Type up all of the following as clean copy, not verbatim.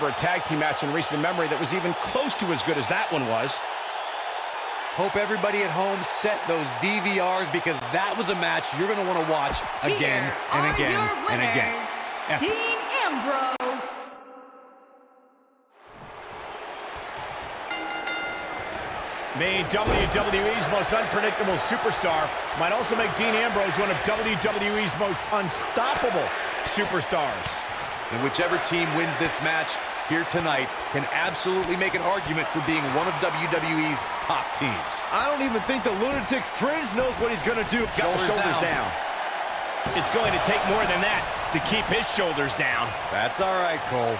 remember a tag team match in recent memory that was even close to as good as that one was. Hope everybody at home set those DVRs, because that was a match you're going to want to watch again and again and again. Dean Ambrose. Made WWE's most unpredictable superstar, might also make Dean Ambrose one of WWE's most unstoppable superstars. And whichever team wins this match here tonight can absolutely make an argument for being one of WWE's top teams. I don't even think the Lunatic Fringe knows what he's going to do. Got the shoulders down. It's going to take more than that to keep his shoulders down. That's all right, Cole.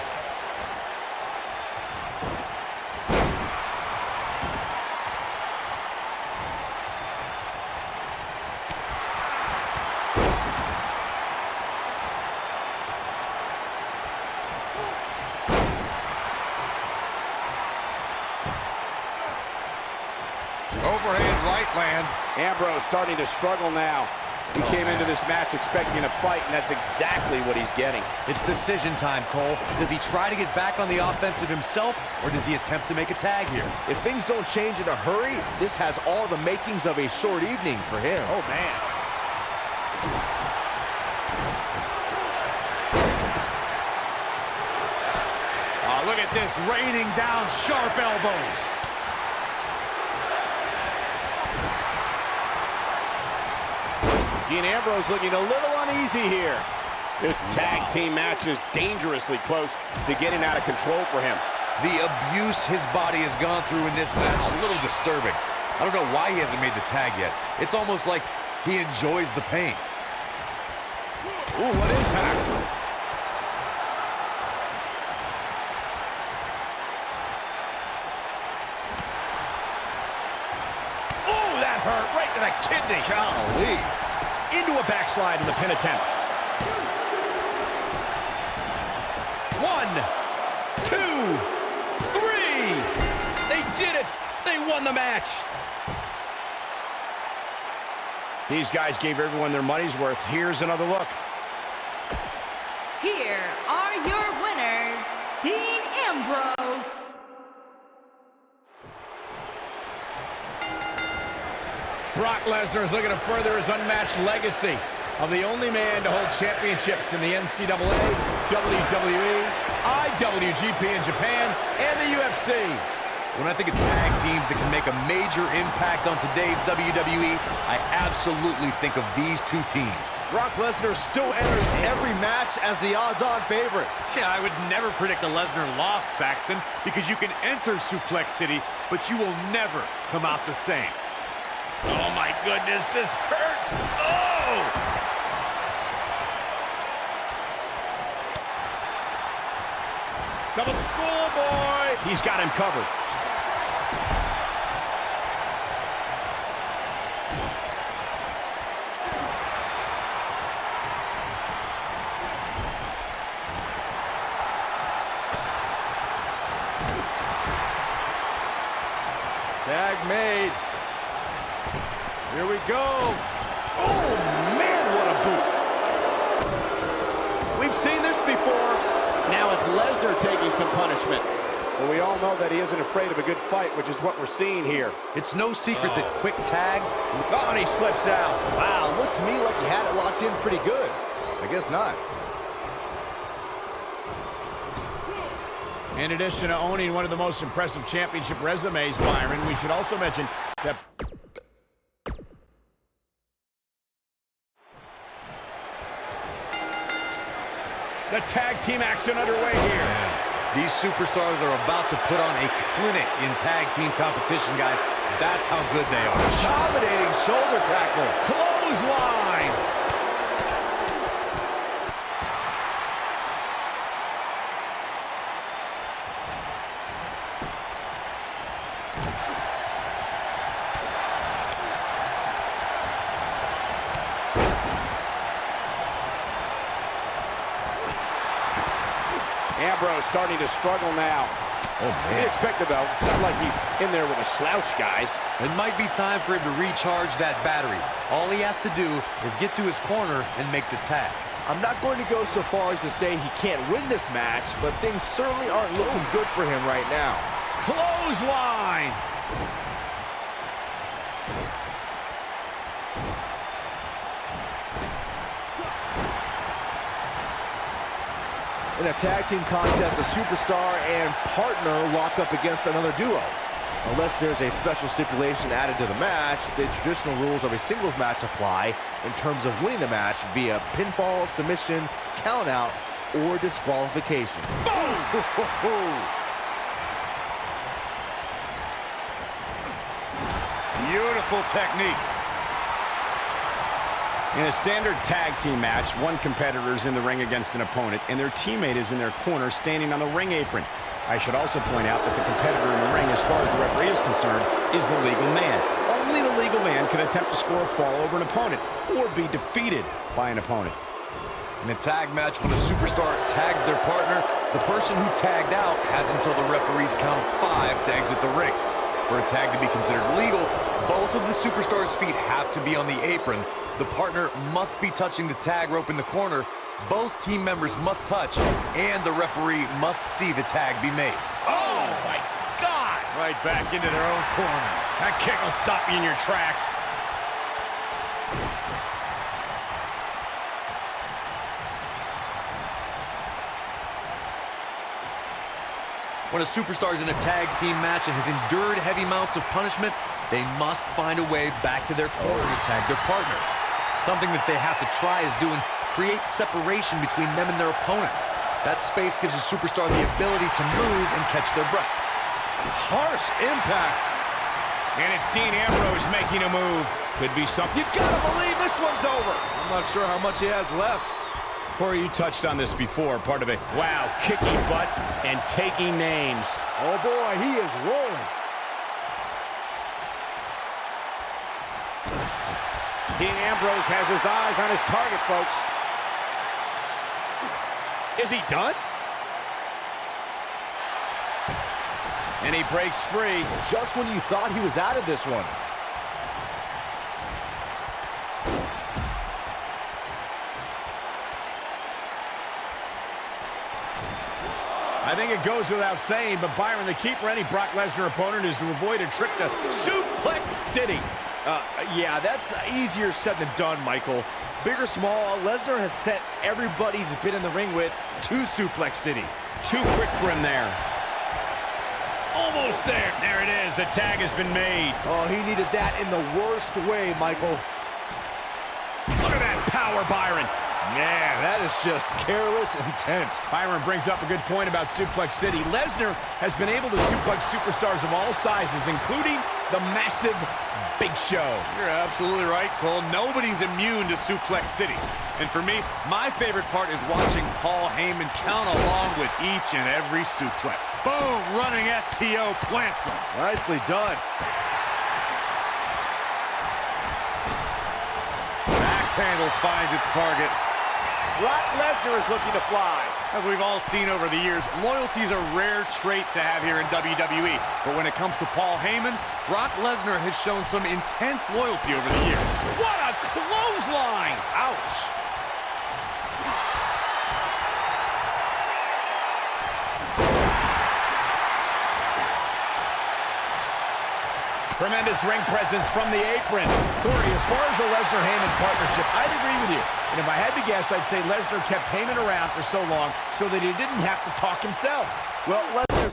Overhand right lands. Ambrose starting to struggle now. He came into this match expecting a fight, and that's exactly what he's getting. It's decision time, Cole. Does he try to get back on the offensive himself, or does he attempt to make a tag here? If things don't change in a hurry, this has all the makings of a short evening for him. Oh, man. Oh, look at this, raining down sharp elbows. Dean Ambrose looking a little uneasy here. This tag team match is dangerously close to getting out of control for him. The abuse his body has gone through in this match is a little disturbing. I don't know why he hasn't made the tag yet. It's almost like he enjoys the pain. Ooh, what impact. Oh, that hurt right to the kidney. Golly. Into a backslide in the pin attempt. 1, 2, 3. They did it. They won the match. These guys gave everyone their money's worth. Here's another look. Here are your winners, Dean Ambrose. Brock Lesnar is looking to further his unmatched legacy of the only man to hold championships in the NCAA, WWE, IWGP in Japan, and the UFC. When I think of tag teams that can make a major impact on today's WWE, I absolutely think of these two teams. Brock Lesnar still enters every match as the odds-on favorite. Yeah, I would never predict a Lesnar loss, Saxton, because you can enter Suplex City, but you will never come out the same. Oh, my goodness, this hurts. Oh! Double schoolboy. He's got him covered. Tag made. Here we go. Oh, man, what a boot. We've seen this before. Now it's Lesnar taking some punishment. But we all know that he isn't afraid of a good fight, which is what we're seeing here. It's no secret that quick tags... Oh, and he slips out. Wow, looked to me like he had it locked in pretty good. I guess not. In addition to owning one of the most impressive championship resumes, Byron, we should also mention that... The tag team action underway here. These superstars are about to put on a clinic in tag team competition, guys. That's how good they are. Dominating shoulder tackle. Clothesline. Ambrose starting to struggle now. Oh, man. Expected, though. It's not like he's in there with a slouch, guys. It might be time for him to recharge that battery. All he has to do is get to his corner and make the tag. I'm not going to go so far as to say he can't win this match, but things certainly aren't looking good for him right now. Clothesline! In a tag team contest, a superstar and partner lock up against another duo. Unless there's a special stipulation added to the match, the traditional rules of a singles match apply in terms of winning the match via pinfall, submission, countout, or disqualification. Boom! Beautiful technique. In a standard tag team match, one competitor is in the ring against an opponent, and their teammate is in their corner standing on the ring apron. I should also point out that the competitor in the ring, as far as the referee is concerned, is the legal man. Only the legal man can attempt to score a fall over an opponent or be defeated by an opponent. In a tag match, when a superstar tags their partner, the person who tagged out has until the referee's count of 5 to exit the ring. For a tag to be considered legal, both of the superstar's feet have to be on the apron. The partner must be touching the tag rope in the corner. Both team members must touch, and the referee must see the tag be made. Oh, my God! Right back into their own corner. That kick will stop you in your tracks. When a superstar is in a tag team match and has endured heavy amounts of punishment, they must find a way back to their corner to tag their partner. Something that they have to try is doing create separation between them and their opponent. That space gives a superstar the ability to move and catch their breath. Harsh impact. And it's Dean Ambrose making a move. Could be something. You gotta believe this one's over. I'm not sure how much he has left. Corey, you touched on this before, part of it. Wow, kicking butt and taking names. Oh boy, he is rolling. Dean Ambrose has his eyes on his target, folks. Is he done? And he breaks free. Just when you thought he was out of this one. I think it goes without saying, but Byron, the key for any Brock Lesnar opponent is to avoid a trip to Suplex City. Yeah, that's easier said than done, Michael. Big or small, Lesnar has sent everybody he's been in the ring with to Suplex City. Too quick for him there. Almost there. There it is. The tag has been made. Oh, he needed that in the worst way, Michael. Look at that power, Byron. Man, that is just careless intent. Byron brings up a good point about Suplex City. Lesnar has been able to suplex superstars of all sizes, including the massive Big Show. You're absolutely right, Cole. Nobody's immune to Suplex City. And for me, my favorite part is watching Paul Heyman count along with each and every suplex. Boom! Running STO plants him. Nicely done. Axe handle finds its target. Brock Lesnar is looking to fly. As we've all seen over the years, loyalty is a rare trait to have here in WWE. But when it comes to Paul Heyman, Brock Lesnar has shown some intense loyalty over the years. What a clothesline! Ouch. Tremendous ring presence from the apron. Corey, as far as the Lesnar-Heyman partnership, I'd agree with you. And if I had to guess, I'd say Lesnar kept Heyman around for so long so that he didn't have to talk himself. Well, Lesnar...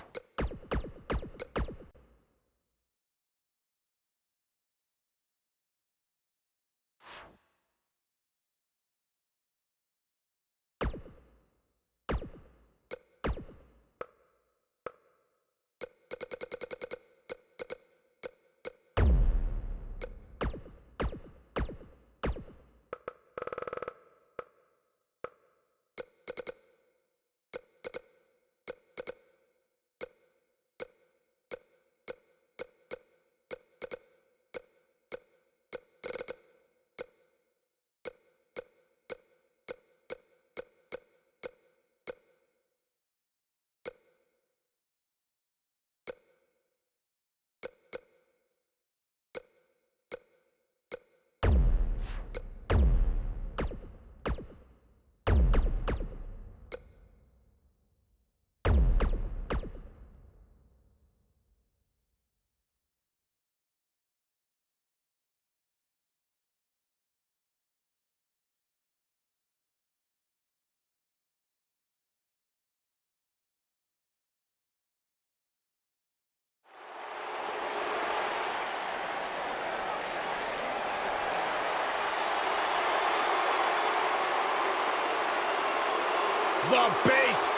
the beast.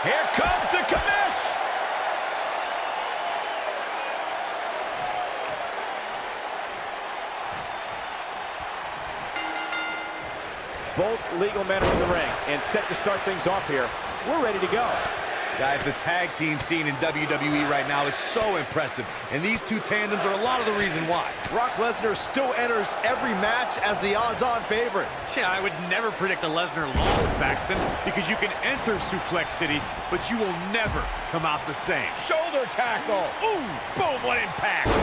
Here comes the commish! Both legal men are in the ring and set to start things off here. We're ready to go. Guys, the tag team scene in WWE right now is so impressive, and these two tandems are a lot of the reason why. Brock Lesnar still enters every match as the odds-on favorite. Yeah, I would never predict a Lesnar loss, Saxton, because you can enter Suplex City, but you will never come out the same. Shoulder tackle. Ooh, boom, what impact.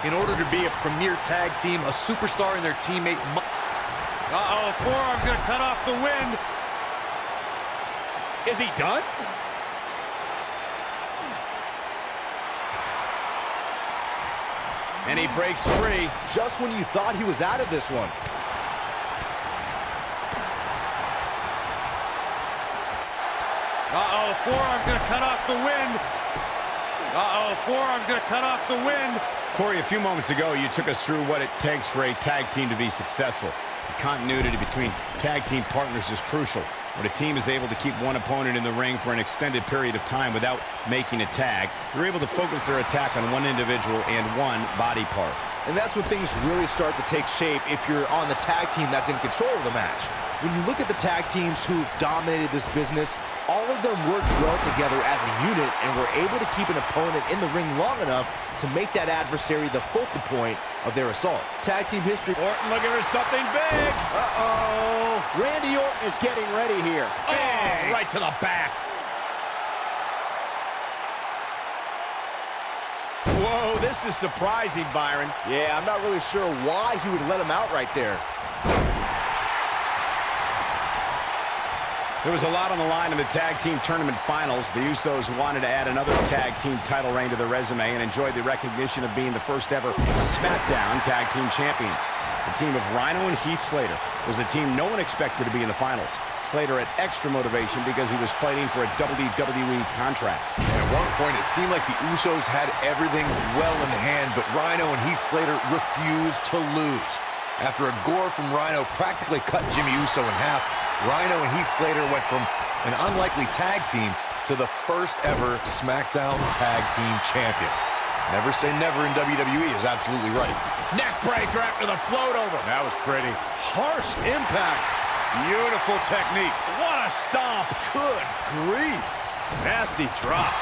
In order to be a premier tag team, a superstar and their teammate must... Uh-oh, forearm's gonna cut off the wind. Is he done? And he breaks free. Just when you thought he was out of this one. Uh-oh, forearm's gonna cut off the wind. Uh-oh, forearm's gonna cut off the wind. Corey, a few moments ago, you took us through what it takes for a tag team to be successful. The continuity between tag team partners is crucial. When a team is able to keep one opponent in the ring for an extended period of time without making a tag, they're able to focus their attack on one individual and one body part. And that's when things really start to take shape if you're on the tag team that's in control of the match. When you look at the tag teams who've dominated this business, all of them worked well together as a unit and were able to keep an opponent in the ring long enough to make that adversary the focal point of their assault. Tag team history. Orton looking for something big. Uh-oh. Randy Orton is getting ready here. Oh, right to the back. Whoa, this is surprising, Byron. Yeah, I'm not really sure why he would let him out right there. There was a lot on the line in the tag team tournament finals. The Usos wanted to add another tag team title reign to their resume and enjoyed the recognition of being the first ever SmackDown tag team champions. The team of Rhino and Heath Slater was the team no one expected to be in the finals. Slater had extra motivation because he was fighting for a WWE contract. At one point, it seemed like the Usos had everything well in hand, but Rhino and Heath Slater refused to lose. After a gore from Rhino practically cut Jimmy Uso in half, Rhino and Heath Slater went from an unlikely tag team to the first ever SmackDown Tag Team Champions. Never say never in WWE is absolutely right. Neck breaker after the float over. That was pretty. Harsh impact. Beautiful technique. What a stomp. Good grief. Nasty drop.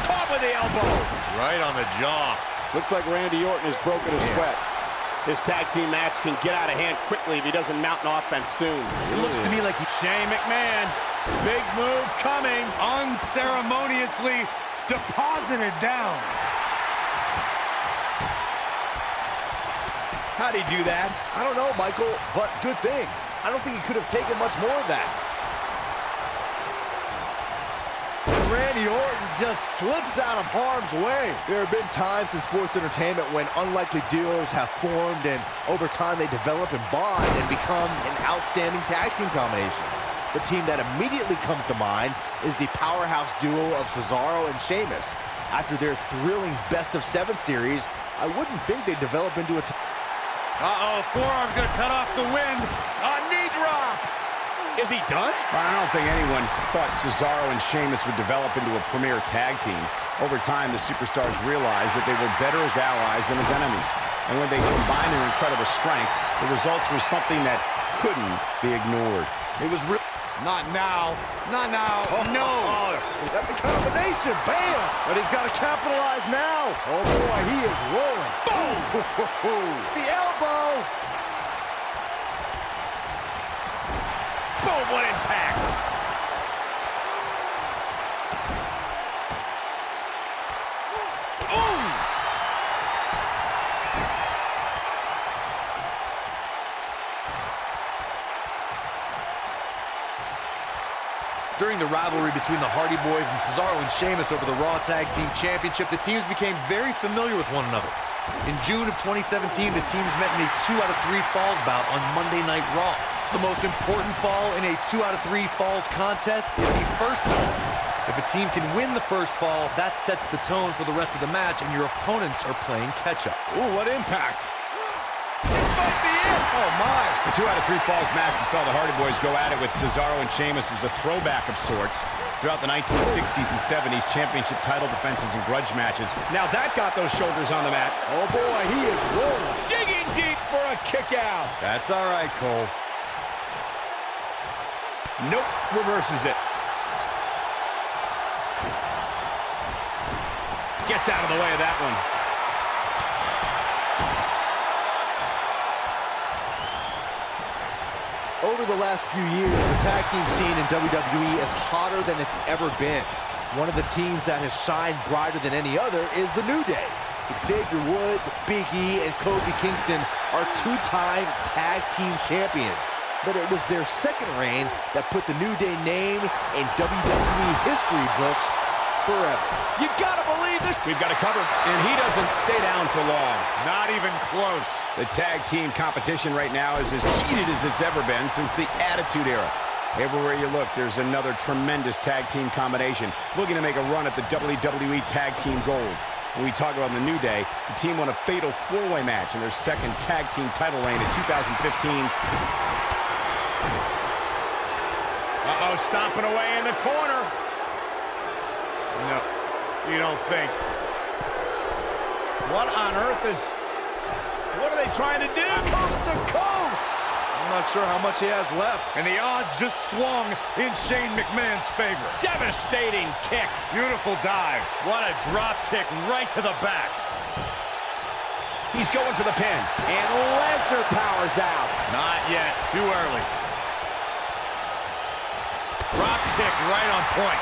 Caught with the elbow. Right on the jaw. Looks like Randy Orton has broken a sweat. His tag team match can get out of hand quickly if he doesn't mount an offense soon. It looks to me like Shane McMahon. Big move coming. Unceremoniously deposited down. How'd he do that? I don't know, Michael, but good thing. I don't think he could have taken much more of that. Randy Orton just slips out of harm's way. There have been times in sports entertainment when unlikely duos have formed and over time they develop and bond and become an outstanding tag team combination. The team that immediately comes to mind is the powerhouse duo of Cesaro and Sheamus. After their thrilling best-of-7 series, I wouldn't think they'd develop into a... Uh-oh, forearm's gonna cut off the wind. A knee drop. Is he done? I don't think anyone thought Cesaro and Sheamus would develop into a premier tag team. Over time, the superstars realized that they were better as allies than as enemies. And when they combined their incredible strength, the results were something that couldn't be ignored. it was real. Not now. Not now. No. That's a combination. Bam! But he's got to capitalize now. Oh, boy, he is rolling. Boom. The elbow. Boom, what impact. Ooh. During the rivalry between the Hardy Boys and Cesaro and Sheamus over the Raw Tag Team Championship, the teams became very familiar with one another. In June of 2017, the teams met in a 2 out of 3 falls bout on Monday Night Raw. The most important fall in a 2 out of 3 falls contest is the first fall. If a team can win the first fall, that sets the tone for the rest of the match, and your opponents are playing catch-up. Ooh, what impact. This might be it. Oh, my. The 2 out of 3 falls match that saw the Hardy Boys go at it with Cesaro and Sheamus was a throwback of sorts. Throughout the 1960s and 70s, championship title defenses and grudge matches. Now that got those shoulders on the mat. Oh, boy, he is rolling. Digging deep for a kick out. That's all right, Cole. Nope, reverses it. Gets out of the way of that one. Over the last few years, the tag team scene in WWE is hotter than it's ever been. One of the teams that has shined brighter than any other is the New Day. Xavier Woods, Big E, and Kofi Kingston are 2-time tag team champions. But it was their second reign that put the New Day name in WWE history books forever. You gotta believe this. We've got it covered, and he doesn't stay down for long. Not even close. The tag team competition right now is as heated as it's ever been since the Attitude Era. Everywhere you look, there's another tremendous tag team combination looking to make a run at the WWE Tag Team Gold. When we talk about the New Day, the team won a fatal 4-way match in their second tag team title reign in 2015's. Uh-oh, stomping away in the corner. No, you don't think. What on earth is... What are they trying to do? Coast to coast! I'm not sure how much he has left. And the odds just swung in Shane McMahon's favor. Devastating kick. Beautiful dive. What a drop kick right to the back. He's going for the pin. And Lesnar powers out. Not yet. Too early. Drop kick right on point.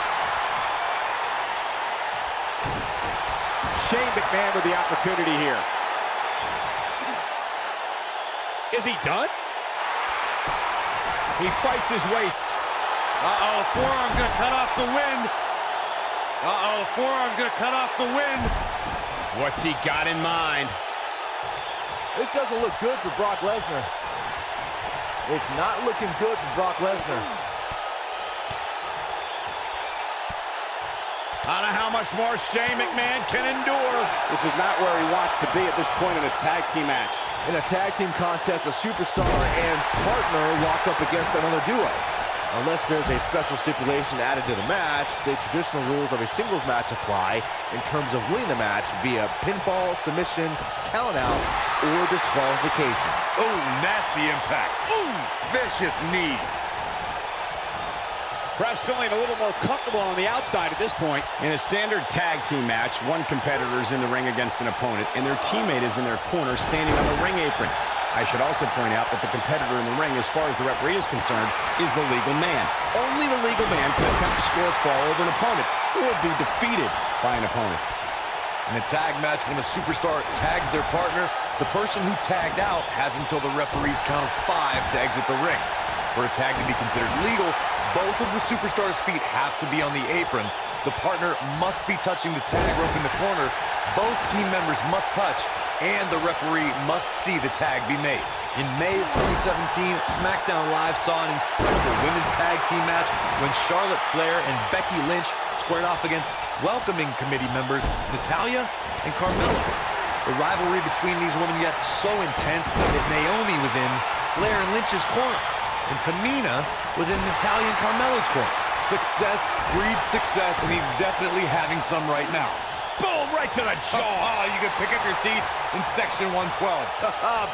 Shane McMahon with the opportunity here. Is he done? He fights his way. Uh-oh, forearm's gonna cut off the wind. Uh-oh, forearm's gonna cut off the wind. What's he got in mind? This doesn't look good for Brock Lesnar. It's not looking good for Brock Lesnar. I don't know how much more Shane McMahon can endure. This is not where he wants to be at this point in this tag team match. In a tag team contest, a superstar and partner lock up against another duo. Unless there's a special stipulation added to the match, the traditional rules of a singles match apply in terms of winning the match via pinfall, submission, countout, or disqualification. Oh, nasty impact. Ooh, vicious knee. Perhaps feeling a little more comfortable on the outside at this point. In a standard tag team match, one competitor is in the ring against an opponent, and their teammate is in their corner standing on the ring apron. I should also point out that the competitor in the ring, as far as the referee is concerned, is the legal man. Only the legal man can attempt to score a fall over an opponent, or be defeated by an opponent. In a tag match, when a superstar tags their partner, the person who tagged out has until the referee's count of 5 to exit the ring. For a tag to be considered legal, both of the superstars' feet have to be on the apron. The partner must be touching the tag rope in the corner. Both team members must touch, and the referee must see the tag be made. In May of 2017, SmackDown Live saw an incredible women's tag team match when Charlotte Flair and Becky Lynch squared off against welcoming committee members Natalya and Carmella. The rivalry between these women got so intense that Naomi was in Flair and Lynch's corner, and Tamina was in Natalya and Carmella's corner. Success breeds success, and he's definitely having some right now. Boom, right to the jaw. Oh, you can pick up your teeth in section 112.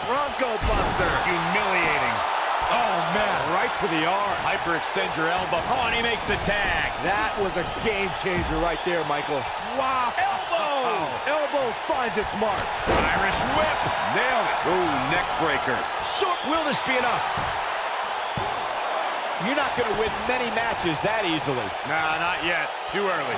Bronco Buster. Humiliating. Oh, man. Right to the arm. Hyperextend your elbow. Oh, and he makes the tag. That was a game changer right there, Michael. Wow. Elbow! Elbow finds its mark. Irish whip. Nailed it. Ooh, neck breaker. Will this be enough? You're not going to win many matches that easily. Nah, not yet. Too early.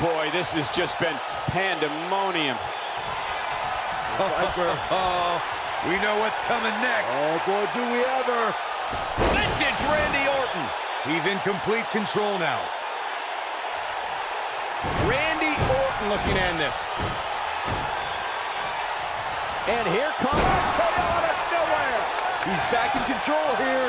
Boy, this has just been pandemonium. Oh, we know what's coming next. Oh, boy, do we ever. Vintage Randy Orton. He's in complete control now. Randy Orton looking to end this. And here comes KO out of nowhere. He's back in control here.